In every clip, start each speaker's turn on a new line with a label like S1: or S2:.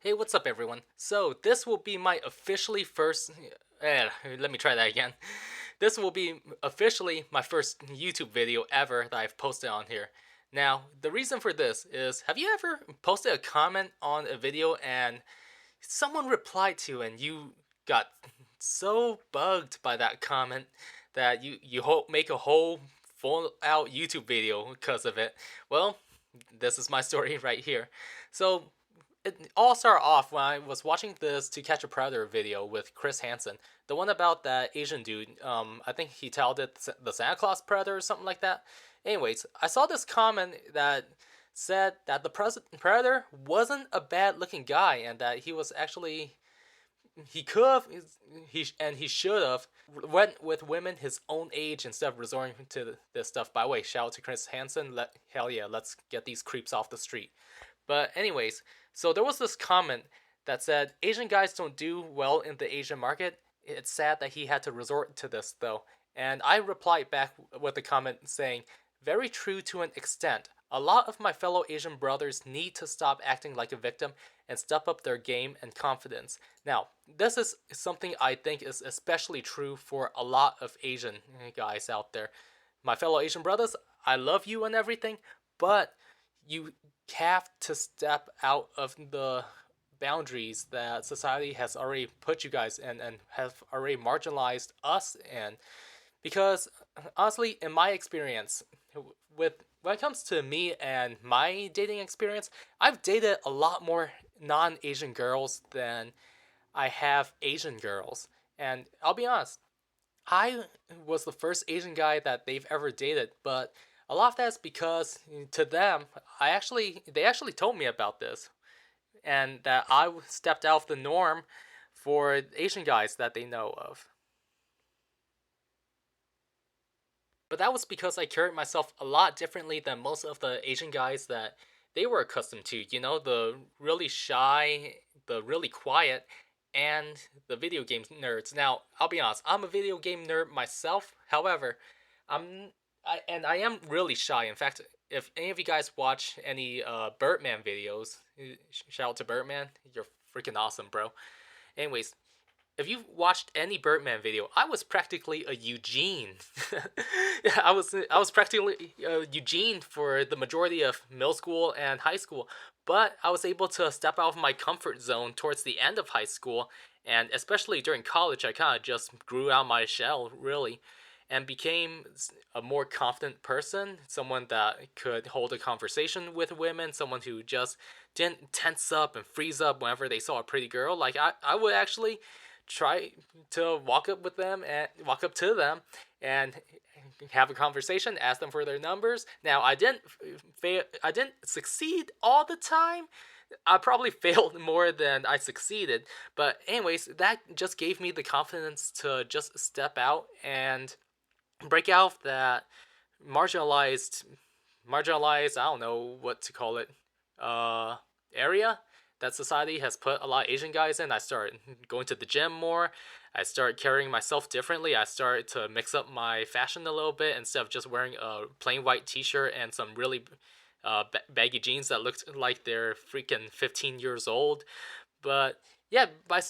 S1: Hey, what's up, everyone? So, this will be my officially first. Let me try that again. This will be officially my first YouTube video ever that I've posted on here. Now, the reason for this is have you ever posted a comment on a video and someone replied to and you got so bugged by that comment that you make a whole full out YouTube video because of it? Well, this is my story right here. So, it all started off when I was watching this To Catch a Predator video with Chris Hansen, the one about that Asian dude. I think he titled it the Santa Claus Predator or something like that. Anyways, I saw this comment that said that the Predator wasn't a bad looking guy and that he was actually he could have he should have went with women his own age instead of resorting to this stuff. By the way, shout out to Chris Hansen. Hell yeah, let's get these creeps off the street. But anyways, so there was this comment that said Asian guys don't do well in the Asian market. It's sad that he had to resort to this though. And I replied back with a comment saying, very true to an extent. A lot of my fellow Asian brothers need to stop acting like a victim and step up their game and confidence. Now, this is something I think is especially true for a lot of Asian guys out there. My fellow Asian brothers, I love you and everything, but you have to step out of the boundaries that society has already put you guys in and have already marginalized us in. Because honestly, in my experience, with when it comes to me and my dating experience, I've dated a lot more non-Asian girls than I have Asian girls. And I'll be honest, I was the first Asian guy that they've ever dated, but a lot of that's because to them, they actually told me about this and that I stepped out of the norm for Asian guys that they know of. But that was because I carried myself a lot differently than most of the Asian guys that they were accustomed to. You know, the really shy, the really quiet, and the video game nerds. Now, I'll be honest, I'm a video game nerd myself. However, I am really shy. In fact, if any of you guys watch any Birdman videos, shout out to Birdman, you're freaking awesome, bro. Anyways, if you've watched any Birdman video, I was practically a Eugene. Yeah, I was practically Eugene for the majority of middle school and high school, but I was able to step out of my comfort zone towards the end of high school, and especially during college, I kind of just grew out my shell really, and became a more confident person, someone that could hold a conversation with women, someone who just didn't tense up and freeze up whenever they saw a pretty girl. Like I would actually try to walk up to them and have a conversation, ask them for their numbers. Now I didn't succeed all the time. I probably failed more than I succeeded, but anyways, that just gave me the confidence to just step out and break out of that marginalized marginalized, I don't know what to call it, uh area that society has put a lot of Asian guys in. I started going to the gym more. I started carrying myself differently. I started to mix up my fashion a little bit instead of just wearing a plain white t-shirt and some really baggy jeans that looked like they're freaking 15 years old. But yeah, by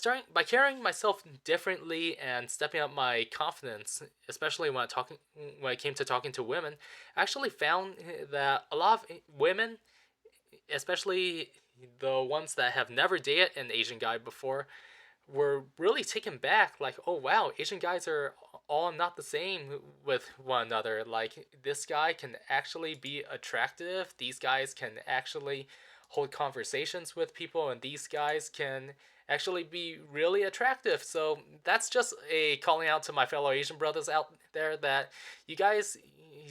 S1: carrying myself differently and stepping up my confidence, especially when it came to talking to women, I actually found that a lot of women, especially the ones that have never dated an Asian guy before, were really taken back. Like, oh wow, Asian guys are all not the same with one another. Like, this guy can actually be attractive. These guys can actually hold conversations with people, and these guys can actually be really attractive. So that's just a calling out to my fellow Asian brothers out there that you guys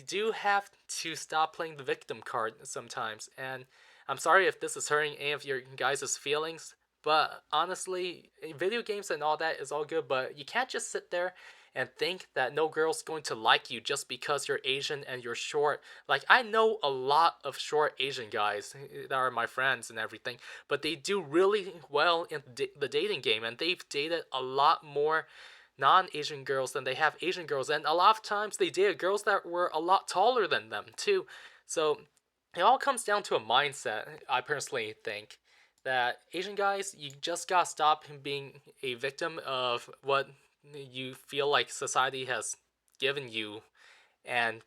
S1: do have to stop playing the victim card sometimes. And I'm sorry if this is hurting any of your guys' feelings, but honestly, video games and all that is all good, but you can't just sit there and think that no girl's going to like you just because you're Asian and you're short. Like, I know a lot of short Asian guys that are my friends and everything, but they do really well in the dating game, and they've dated a lot more non-Asian girls than they have Asian girls, and a lot of times they dated girls that were a lot taller than them too. So it all comes down to a mindset, I personally think. that Asian guys, you just gotta stop being a victim of what you feel like society has given you, and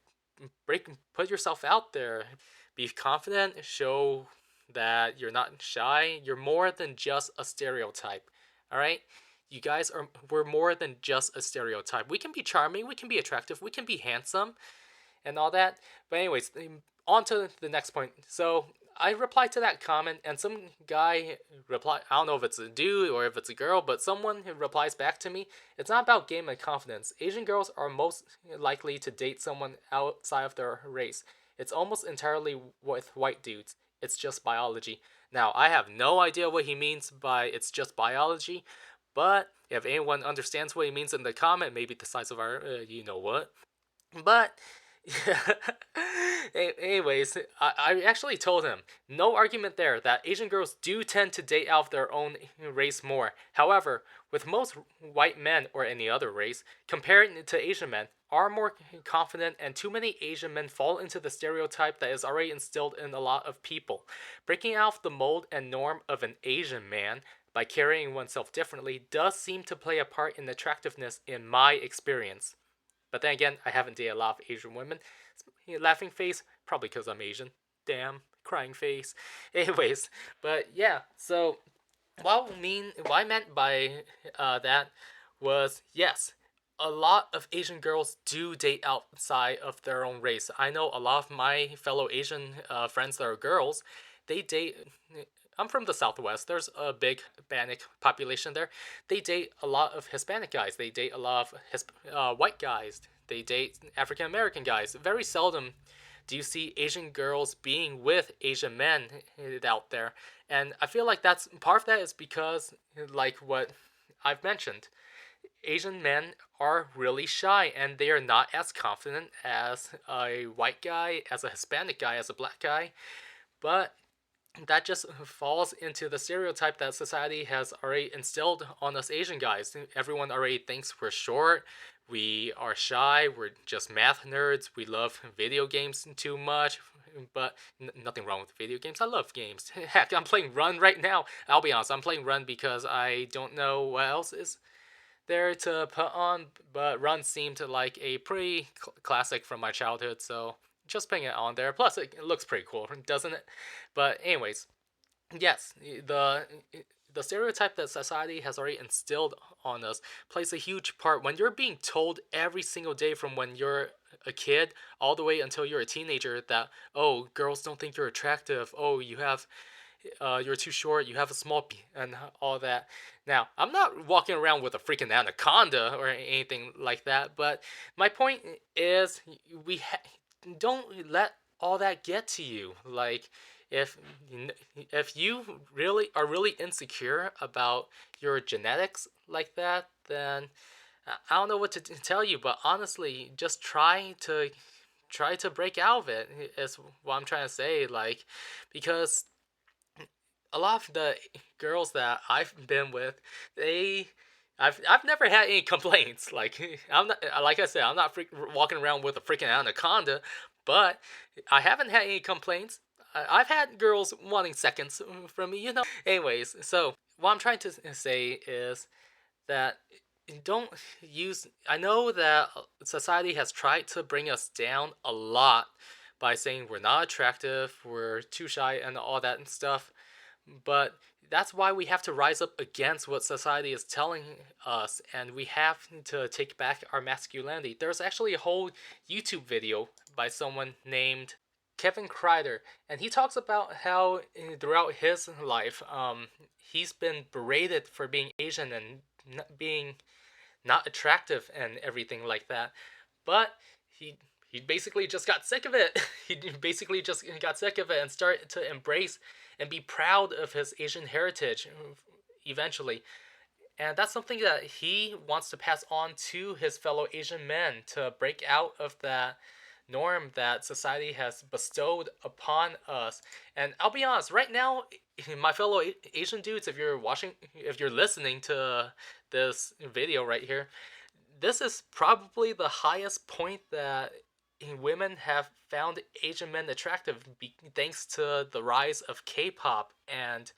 S1: put yourself out there. Be confident, show that you're not shy. You're more than just a stereotype. All right? You guys are we're more than just a stereotype. We can be charming, we can be attractive, we can be handsome and all that. But anyways, on to the next point. So I replied to that comment, and some guy replied. I don't know if it's a dude or if it's a girl, but someone replies back to me. It's not about game and confidence. Asian girls are most likely to date someone outside of their race. It's almost entirely with white dudes. It's just biology. Now, I have no idea what he means by it's just biology, but if anyone understands what he means in the comment, maybe the size of our, you know what. But anyways, I actually told him no argument there that Asian girls do tend to date out of their own race more. However, with most white men or any other race, compared to Asian men, are more confident, and too many Asian men fall into the stereotype that is already instilled in a lot of people. Breaking out of the mold and norm of an Asian man by carrying oneself differently does seem to play a part in attractiveness in my experience. But then again, I haven't dated a lot of Asian women. Laughing face, probably because I'm Asian. Damn, crying face. Anyways, but yeah, so what I meant by that was yes, a lot of Asian girls do date outside of their own race. I know a lot of my fellow Asian friends that are girls, they date. I'm from the Southwest. There's a big Hispanic population there. They date a lot of Hispanic guys. They date a lot of white guys. They date African American guys. Very seldom do you see Asian girls being with Asian men out there. And I feel like that's part of that is because, like what I've mentioned, Asian men are really shy and they are not as confident as a white guy, as a Hispanic guy, as a black guy. But that just falls into the stereotype that society has already instilled on us Asian guys. Everyone already thinks we're short, we are shy, we're just math nerds, we love video games too much. But nothing wrong with video games. I love games. Heck, I'm playing Run right now. I'll be honest, I'm playing Run because I don't know what else is there to put on. But Run seemed like a pretty classic from my childhood, so just putting it on there. Plus, it looks pretty cool, doesn't it? But anyways, yes, the stereotype that society has already instilled on us plays a huge part when you're being told every single day from when you're a kid all the way until you're a teenager that, oh, girls don't think you're attractive, oh, you're too short, you have a small and all that. Now, I'm not walking around with a freaking anaconda or anything like that, but my point is don't let all that get to you. Like, if if you really insecure about your genetics like that, then I don't know what to tell you. But honestly, just try to break out of it. Is what I'm trying to say. Like, because a lot of the girls that I've been with, they I've never had any complaints. Like I'm not like I said, I'm not walking around with a freaking anaconda, but I haven't had any complaints. I've had girls wanting seconds from me, you know. Anyways, so what I'm trying to say is that don't use. I know that society has tried to bring us down a lot by saying we're not attractive, we're too shy, and all that and stuff. But that's why we have to rise up against what society is telling us, and we have to take back our masculinity. There's actually a whole YouTube video by someone named Kevin Kreider, and he talks about how throughout his life, he's been berated for being Asian and being not attractive and everything like that. But he basically just got sick of it. He basically just got sick of it and started to embrace and be proud of his Asian heritage eventually. And that's something that he wants to pass on to his fellow Asian men to break out of that norm that society has bestowed upon us. And I'll be honest, right now, my fellow Asian dudes, if you're listening to this video right here, this is probably the highest point that women have found Asian men attractive thanks to the rise of K-pop and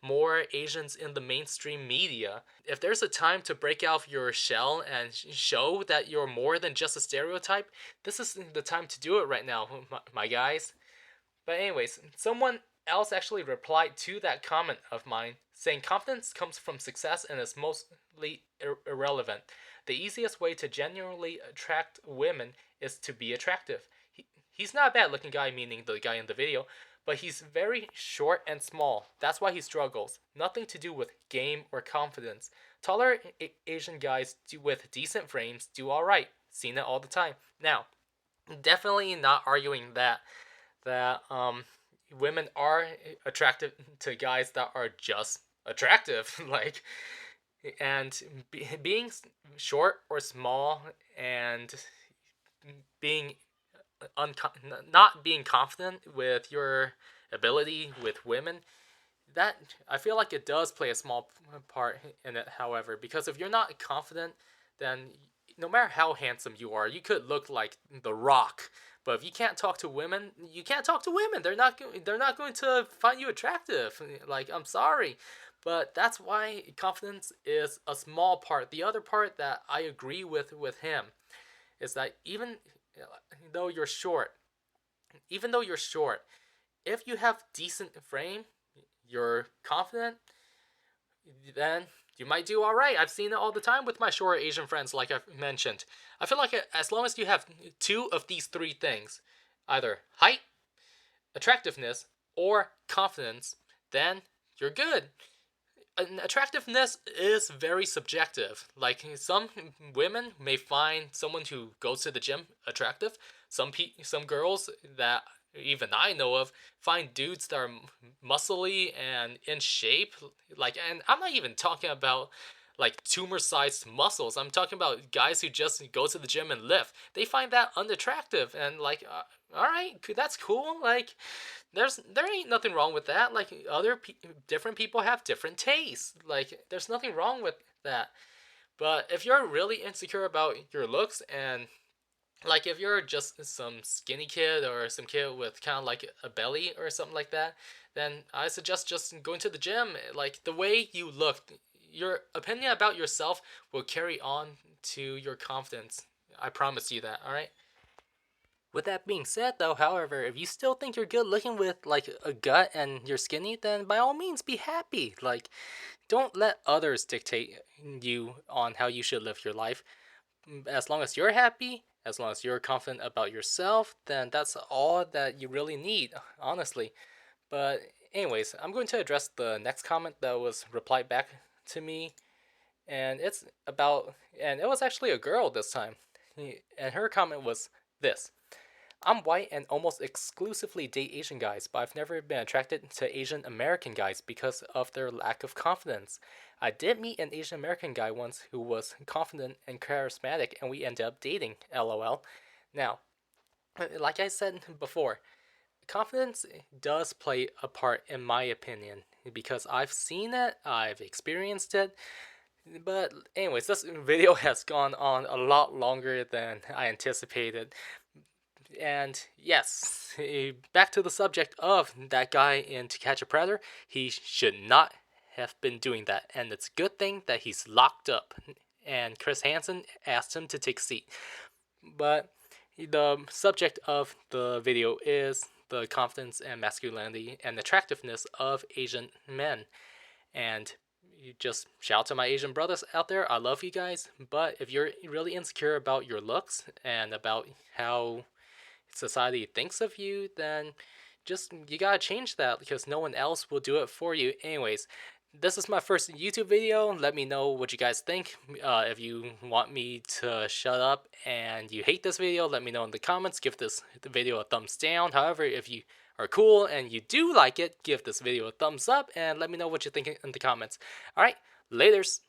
S1: more Asians in the mainstream media. If there's a time to break out of your shell and show that you're more than just a stereotype, this is the time to do it right now, my guys. But anyways, someone else actually replied to that comment of mine saying confidence comes from success and is mostly irrelevant. The easiest way to genuinely attract women is to be attractive. He's not a bad looking guy, meaning the guy in the video, but he's very short and small. That's why he struggles. Nothing to do with game or confidence. Taller Asian guys with decent frames do alright. Seen it all the time. Now, definitely not arguing that women are attracted to guys that are just attractive. Like, and being short or small and being not being confident with your ability with women, that I feel like it does play a small part in it. However, because if you're not confident, then no matter how handsome you are, you could look like The Rock. But if you can't talk to women, you can't talk to women. They're not going to find you attractive. Like, I'm sorry. But that's why confidence is a small part. The other part that I agree with him is that though you're short, even though you're short, if you have decent frame, you're confident, then you might do all right. I've seen it all the time with my short Asian friends, like I've mentioned. I feel like as long as you have two of these three things, either height, attractiveness, or confidence, then you're good. And attractiveness is very subjective. Like, some women may find someone who goes to the gym attractive. Some girls that even I know of find dudes that are muscly and in shape. Like, and I'm not even talking about like tumor-sized muscles. I'm talking about guys who just go to the gym and lift. They find that unattractive, and like, all right, that's cool. Like, there ain't nothing wrong with that. Like, different people have different tastes. Like, there's nothing wrong with that. But if you're really insecure about your looks, and like if you're just some skinny kid or some kid with kind of like a belly or something like that, then I suggest just going to the gym. Like, the way you look, your opinion about yourself will carry on to your confidence. I promise you that, alright? With that being said, though, however, if you still think you're good looking with like a gut and you're skinny, then by all means be happy. Like, don't let others dictate you on how you should live your life. As long as you're happy, as long as you're confident about yourself, then that's all that you really need, honestly. But anyways, I'm going to address the next comment that was replied back to me, and it was actually a girl this time. And her comment was this: I'm white and almost exclusively date Asian guys, but I've never been attracted to Asian American guys because of their lack of confidence. I did meet an Asian American guy once who was confident and charismatic, and we ended up dating, lol. Now, like I said before, confidence does play a part in my opinion because I've seen it, I've experienced it. But anyways, this video has gone on a lot longer than I anticipated. And yes, back to the subject of that guy in To Catch a Predator. He should not have been doing that, and it's a good thing that he's locked up. And Chris Hansen asked him to take a seat. But the subject of the video is the confidence and masculinity and attractiveness of Asian men. And you just shout out to my Asian brothers out there. I love you guys. But if you're really insecure about your looks and about how society thinks of you, then you gotta change that because no one else will do it for you. Anyways, this is my first YouTube video. Let me know what you guys think. If you want me to shut up and you hate this video, let me know in the comments. Give the video a thumbs down. However, if you are cool and you do like it, give this video a thumbs up and let me know what you think in the comments. Alright, laters.